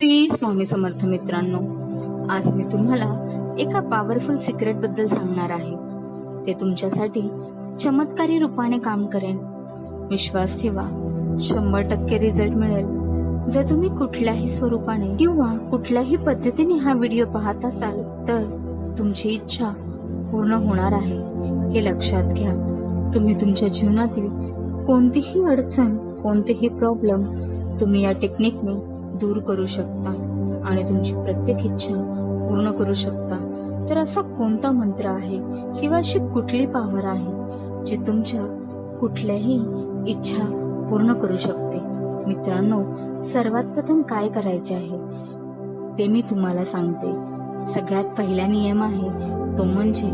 श्री स्वामी समर्थ मित्रांनो, आज मी तुम्हाला एका पॉवरफुल सिक्रेट बद्दल सांगणार आहे. ते तुमच्यासाठी चमत्कारी रूपाने काम करेल. विश्वास ठेवा, 100% रिझल्ट मिळेल. जर तुम्ही कुठल्याही स्वरूपाने किंवा कुठल्याही पद्धतीने हा व्हिडिओ पाहत असाल तर तुमची इच्छा पूर्ण होणार आहे, हे लक्षात घ्या. तुम्ही तुमच्या जीवनातील कोणतीही अडचण, कोणतेही प्रॉब्लेम तुम्ही या टेक्निकने दूर करू शकता आणि तुमची प्रत्येक इच्छा पूर्ण करू शकता. तर असा कोणता मंत्र आहे किंवा अशी कुठली पॉवर आहे जी तुमच्या कुठल्याही इच्छा पूर्ण करू शकते? मित्रांनो, सर्वात प्रथम काय करायचे आहे ते मी तुम्हाला सांगते. सगळ्यात पहिला नियम आहे तो म्हणजे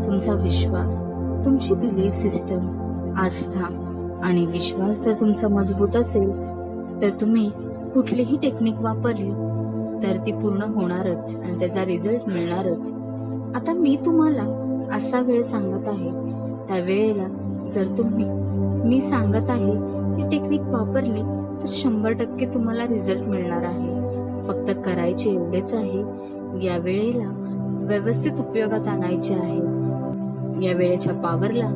तुमचा विश्वास, तुमची बिलीफ सिस्टम, आस्था. आणि विश्वास जर तुमचा मजबूत असेल तर तुम्ही कुठलीही टेक्निक वापरली तर ती पूर्ण होणारच आणि त्याचा रिझल्ट मिळणारच. आता मी तुम्हाला असा वेळ सांगत आहे, त्या वेळेला जर तुम्ही मी सांगत आहे ती टेक्निक वापरली तर 100% तुम्हाला रिझल्ट मिळणार आहे. फक्त करायचे एवढेच आहे, या वेळेला व्यवस्थित उपयोगात आणायचे आहे. या वेळेच्या पॉवरला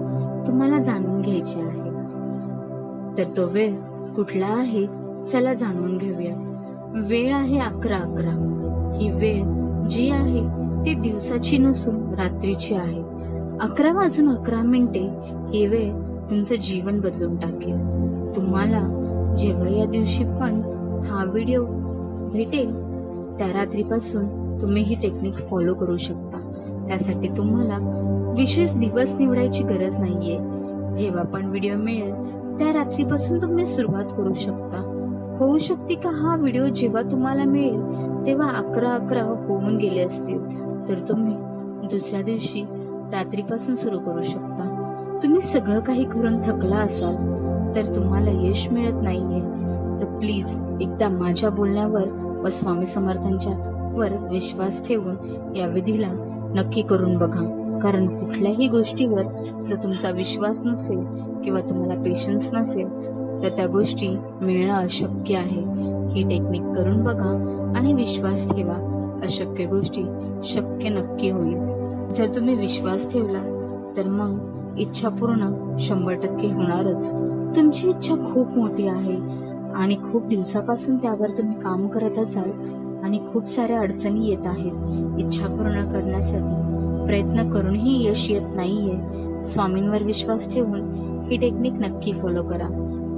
तुम्हाला जाणून घ्यायचे आहे. तर तो वेळ कुठला आहे चला जाणून घेऊया. वेळ आहे 11:11. ही वेळ जी आहे ती दिवसाची नसून रात्रीची आहे. 11:11 ही वेळ तुमचं जीवन बदलून टाकेल. तुम्हाला जेव्हा या दिवशी पण हा व्हिडिओ भेटेल त्या रात्रीपासून तुम्ही ही टेक्निक फॉलो करू शकता. त्यासाठी तुम्हाला विशेष दिवस निवडायची गरज नाहीये. जेव्हा पण व्हिडिओ मिळेल त्या रात्रीपासून तुम्ही सुरुवात करू शकता. होऊ शकते का हा व्हिडिओ जेव्हा तुम्हाला मिळेल तेव्हा 11:11 होऊन गेले असतील, तर तुम्ही दुसऱ्या दिवशी रात्रीपासून सुरू करू शकता. तुम्ही सगळं काही करून थकला असाल तर तुम्हाला यश मिळत नाहीये तर प्लीज एकदा माझ्या बोलण्यावर व स्वामी समर्थांच्या वर विश्वास ठेवून या विधीला नक्की करून बघा. कारण कुठल्याही गोष्टीवर जर तुमचा विश्वास नसेल किंवा तुम्हाला पेशन्स नसेल तर त्या गोष्टी मिळणं अशक्य आहे. ही टेक्निक करून बघा आणि विश्वास ठेवा, अशक्य गोष्टी शक्य नक्की होईल. जर तुम्ही विश्वास ठेवला तर मग इच्छा पूर्ण 100% होणारच. तुमची इच्छा खूप मोठी आहे आणि खूप दिवसापासून त्यावर तुम्ही काम करत असाल आणि खूप साऱ्या अडचणी येत आहेत. इच्छा पूर्ण करण्यासाठी प्रयत्न करूनही यश येत नाहीये. स्वामींवर विश्वास ठेवून ही टेक्निक नक्की फॉलो करा.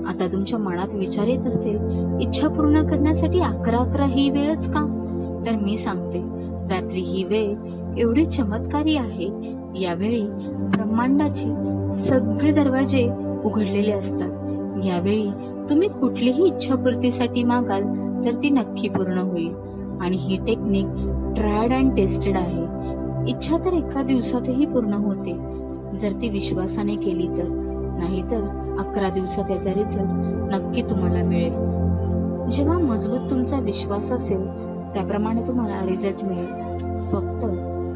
आता तुमच्या मनात विचार येत असेल, इच्छा पूर्ण करण्यासाठी 11:11 ही वेळच का? तर मी सांगते, रात्री ही वेळ एवढी चमत्कारी आहे. यावेळी ब्रह्मांडाचे सगळे दरवाजे उघडलेले असतात. यावेळी तुम्ही कुठलीही इच्छापूर्तीसाठी मागाल तर ती नक्की पूर्ण होईल. आणि ही टेक्निक ट्रायड अँड टेस्टेड आहे. इच्छा तर एका दिवसातही पूर्ण होते जर ती विश्वासाने केली तर, नाहीतर 11 दिवसात याचा रिझल्ट नक्की तुम्हाला मिळेल. जेव्हा मजबूत तुमचा विश्वास असेल त्याप्रमाणे तुम्हाला रिझल्ट मिळेल. फक्त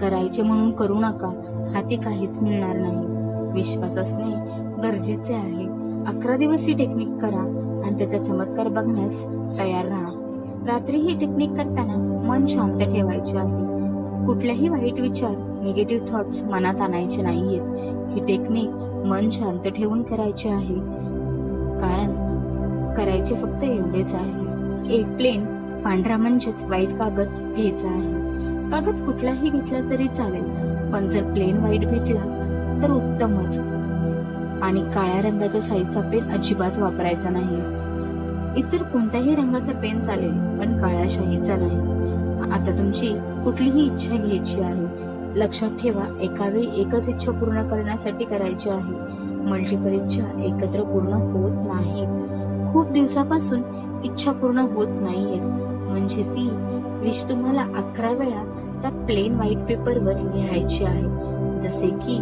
करायचे म्हणून करू नका, हाती काहीच मिळणार नाही. विश्वास असणे गरजेचे आहे. 11 दिवस ही टेक्निक करा आणि त्याचा चमत्कार बघण्यास तयार राहा. रात्री ही टेक्निक करताना मन शांत ठेवायचे आहे. कुठल्याही वाईट विचार, निगेटिव्ह थॉट्स मनात आणायचे नाहीयेत. ही टेक्निक मन शांत ठेवून करायचे आहे. कारण करायचे फक्त एवढेच आहे. एक प्लेन पांढरा म्हणजेच व्हाईट कागद घ्यायचा आहे. कागद कुठलाही घेतला तरी चालेल, पण जर प्लेन व्हाईट भेटला तर उत्तमच. आणि काळ्या रंगाच्या शाईचा पेन अजिबात वापरायचा नाही. इतर कोणत्याही रंगाचा पेन चालेल, पण काळ्या शाईचा नाही. आता तुमची कुठलीही इच्छा घ्यायची आहे. लक्षात ठेवा, एका वेळी एकच इच्छा पूर्ण करण्यासाठी करायची आहे. मल्टिपल इच्छा एकत्र पूर्ण होत नाहीत. खूप दिवसापासून इच्छा पूर्ण होत नाहीये म्हणजे ती विश तुम्हाला 11 वेळा त्या प्लेन व्हाईट पेपरवर लिहायची आहे. जसे की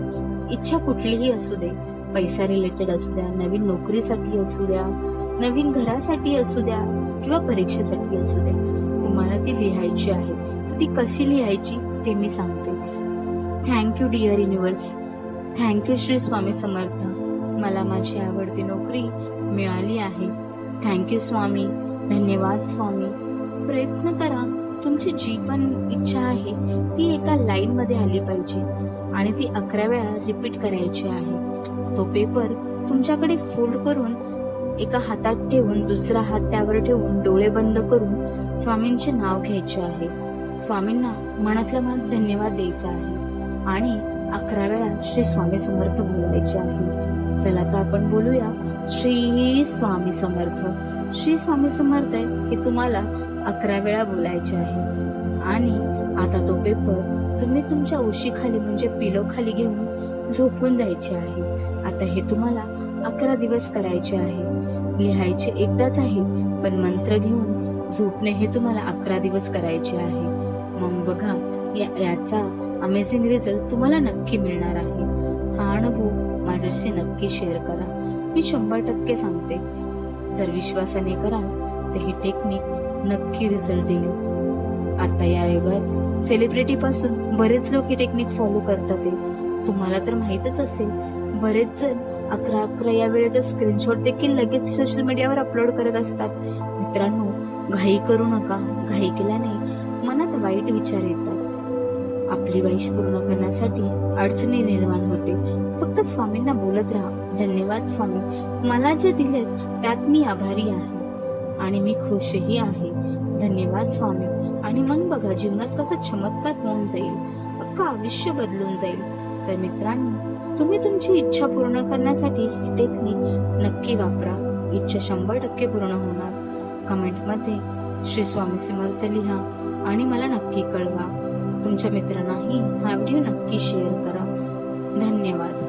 इच्छा कुठलीही असू दे, पैसा रिलेटेड असू द्या, नवीन नोकरीसाठी असू द्या, नवीन घरासाठी असू द्या किंवा परीक्षेसाठी असू द्या, तुम्हाला ती लिहायची आहे. ती कशी लिहायची ते मी सांगते. Thank you dear universe, thank you Shri Swami Samarth, मला माझी आवडती नोकरी मिळाली आहे. थँक्यू स्वामी, धन्यवाद स्वामी. प्रयत्न करा तुमची जी पण इच्छा आहे ती एका लाईन मध्ये आली पाहिजे आणि ती 11 वेळा रिपीट करायची आहे. तो पेपर तुमच्याकडे फोल्ड करून एका हातात ठेवून दुसरा हात त्यावर ठेवून डोळे बंद करून स्वामींचे नाव घ्यायचे आहे. स्वामींना मनातल्या मनात धन्यवाद द्यायचा आहे आणि 11 वेळा श्री स्वामी समर्थ बोलायचे आहे. चला तर आपण बोलूया श्री स्वामी समर्थ. श्री स्वामी समर्थ हे तुम्हाला 11 वेळा बोलायचे आहे. आणि आता तो पेपर तुम्ही तुमच्या उशीखाली म्हणजे पिलो खाली घेऊन झोपून जायचे आहे. आता हे तुम्हाला 11 दिवस करायचे आहे. लिहायचे एकदाच आहे पण मंत्र घेऊन झोपणे हे तुम्हाला 11 दिवस करायचे आहे. मग बघा याचा अमेझिंग रिझल्ट तुम्हाला नक्की मिळणार आहे. हा अनुभव माझ्याशी नक्की शेअर करा. मी 100% सांगते, जर विश्वासाने कराल तर ही टेक्निक नक्की रिझल्ट देईल. आता या युगात सेलिब्रिटी पासून बरेच लोक ही टेक्निक फॉलो करतात. तुम्हाला तर माहीतच असेल, बरेच जण 11-11 या वेळेचा स्क्रीनशॉट देखील लगेच सोशल मीडियावर अपलोड करत असतात. मित्रांनो, घाई करू नका. घाई केल्याने मनात वाईट विचार येतात. आपली वाईश पूर्ण करण्यासाठी अडचणी निर्माण होते. फक्त स्वामींना बोलत राहा, धन्यवाद स्वामी, मला जे दिले त्यात मी आभारी आहे आणि मी खुशही आहे. धन्यवाद स्वामी. आणि मग बघा जीवनात कसा चमत्कार होऊन जाईल, अख्खं आयुष्य बदलून जाईल. तर मित्रांनो, तुम्ही तुमची इच्छा पूर्ण करण्यासाठी ही टेक्निक नक्की वापरा. इच्छा 100% पूर्ण होणार. कमेंटमध्ये श्री स्वामी समर्थ लिहा आणि मला नक्की कळवा. तुमच्या मित्रांनाही हा व्हिडिओ नक्की शेअर करा. धन्यवाद.